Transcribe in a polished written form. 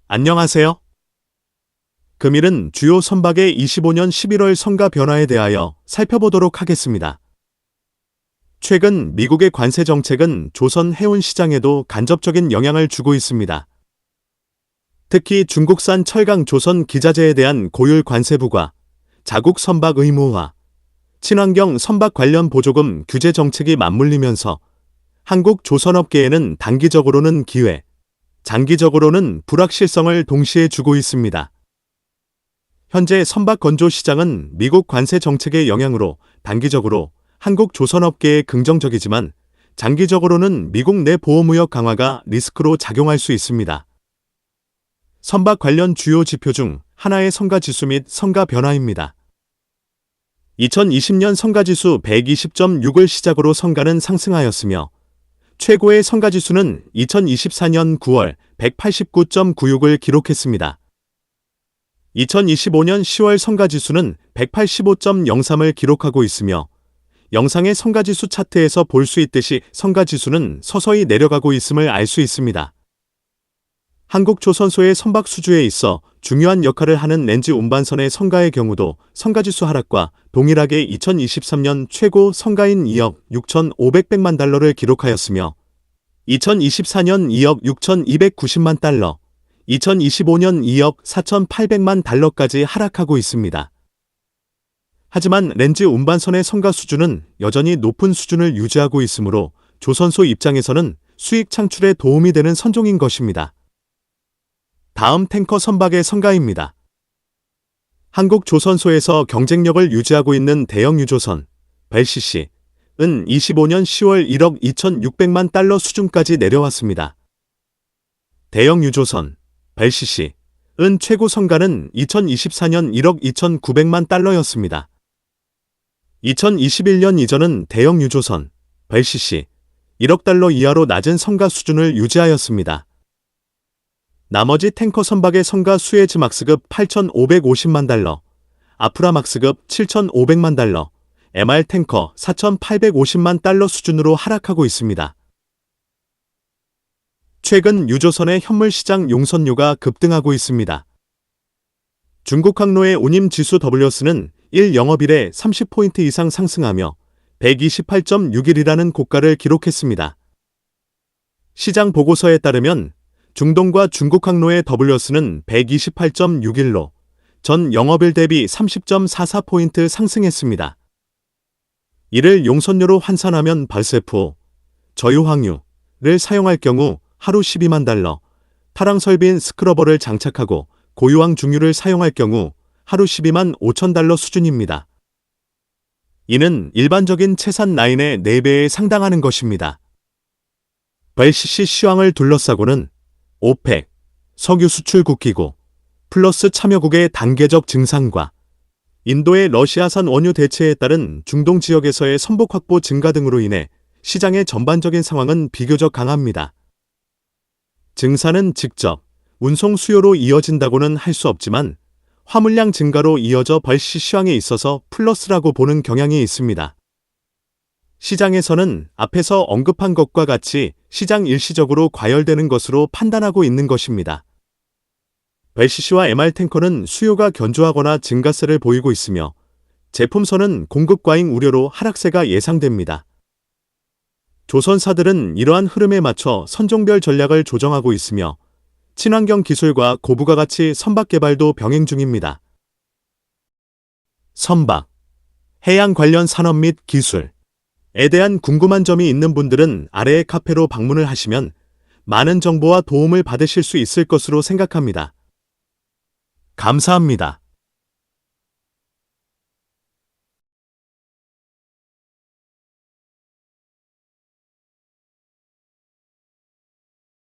안녕하세요. 금일은 주요 선박의 25년 11월 성과 변화에 대하여 살펴보도록 하겠습니다. 최근 미국의 관세 정책은 조선 해운 시장에도 간접적인 영향을 주고 있습니다. 특히 중국산 철강 조선 기자재에 대한 고율 관세 부과, 자국 선박 의무화, 친환경 선박 관련 보조금 규제 정책이 맞물리면서 한국 조선업계에는 단기적으로는 기회, 장기적으로는 불확실성을 동시에 주고 있습니다. 현재 선박 건조 시장은 미국 관세 정책의 영향으로 단기적으로 한국 조선업계에 긍정적이지만 장기적으로는 미국 내 보호무역 강화가 리스크로 작용할 수 있습니다. 선박 관련 주요 지표 중 하나의 성가지수 및 성가 변화입니다. 2020년 성가지수 120.6을 시작으로 성가는 상승하였으며 최고의 성가지수는 2024년 9월 189.96을 기록했습니다. 2025년 10월 성가지수는 185.03을 기록하고 있으며 영상의 성가지수 차트에서 볼 수 있듯이 성가지수는 서서히 내려가고 있음을 알 수 있습니다. 한국조선소의 선박 수주에 있어 중요한 역할을 하는 렌즈 운반선의 성가의 경우도 성가지수 하락과 동일하게 2023년 최고 성가인 2억 6,500만 달러를 기록하였으며 2024년 2억 6,290만 달러, 2025년 2억 4,800만 달러까지 하락하고 있습니다. 하지만 렌즈 운반선의 성가 수준은 여전히 높은 수준을 유지하고 있으므로 조선소 입장에서는 수익 창출에 도움이 되는 선종인 것입니다. 다음 탱커 선박의 성가입니다. 한국 조선소에서 경쟁력을 유지하고 있는 대형 유조선, 벨CC은 25년 10월 1억 2,600만 달러 수준까지 내려왔습니다. 대형 유조선, 벨CC은 최고 성가는 2024년 1억 2,900만 달러였습니다. 2021년 이전은 대형 유조선, 벨CC 1억 달러 이하로 낮은 성가 수준을 유지하였습니다. 나머지 탱커 선박의 성가 수에즈막스급 8,550만 달러, 아프라막스급 7,500만 달러, MR탱커 4,850만 달러 수준으로 하락하고 있습니다. 최근 유조선의 현물시장 용선료가 급등하고 있습니다. 중국 항로의 운임지수 WS는 1영업일에 30포인트 이상 상승하며 128.61이라는 고가를 기록했습니다. 시장 보고서에 따르면 중동과 중국 항로의 WS는 128.61로 전 영업일 대비 30.44포인트 상승했습니다. 이를 용선료로 환산하면 발세포, 저유황유를 사용할 경우 하루 12만 달러, 타랑설비인 스크러버를 장착하고 고유황 중유를 사용할 경우 하루 12만 5천 달러 수준입니다. 이는 일반적인 채산 라인의 4배에 상당하는 것입니다. 벨CC 시황을 둘러싸고는 오펙, 석유 수출국기구, 플러스 참여국의 단계적 증산과 인도의 러시아산 원유 대체에 따른 중동 지역에서의 선복 확보 증가 등으로 인해 시장의 전반적인 상황은 비교적 강합니다. 증산은 직접 운송 수요로 이어진다고는 할 수 없지만 화물량 증가로 이어져 벨CC 시황에 있어서 플러스라고 보는 경향이 있습니다. 시장에서는 앞에서 언급한 것과 같이 시장 일시적으로 과열되는 것으로 판단하고 있는 것입니다. 벨CC와 MR탱커는 수요가 견조하거나 증가세를 보이고 있으며 제품선은 공급 과잉 우려로 하락세가 예상됩니다. 조선사들은 이러한 흐름에 맞춰 선종별 전략을 조정하고 있으며 친환경 기술과 고부가 가치 선박 개발도 병행 중입니다. 선박, 해양 관련 산업 및 기술에 대한 궁금한 점이 있는 분들은 아래의 카페로 방문을 하시면 많은 정보와 도움을 받으실 수 있을 것으로 생각합니다. 감사합니다.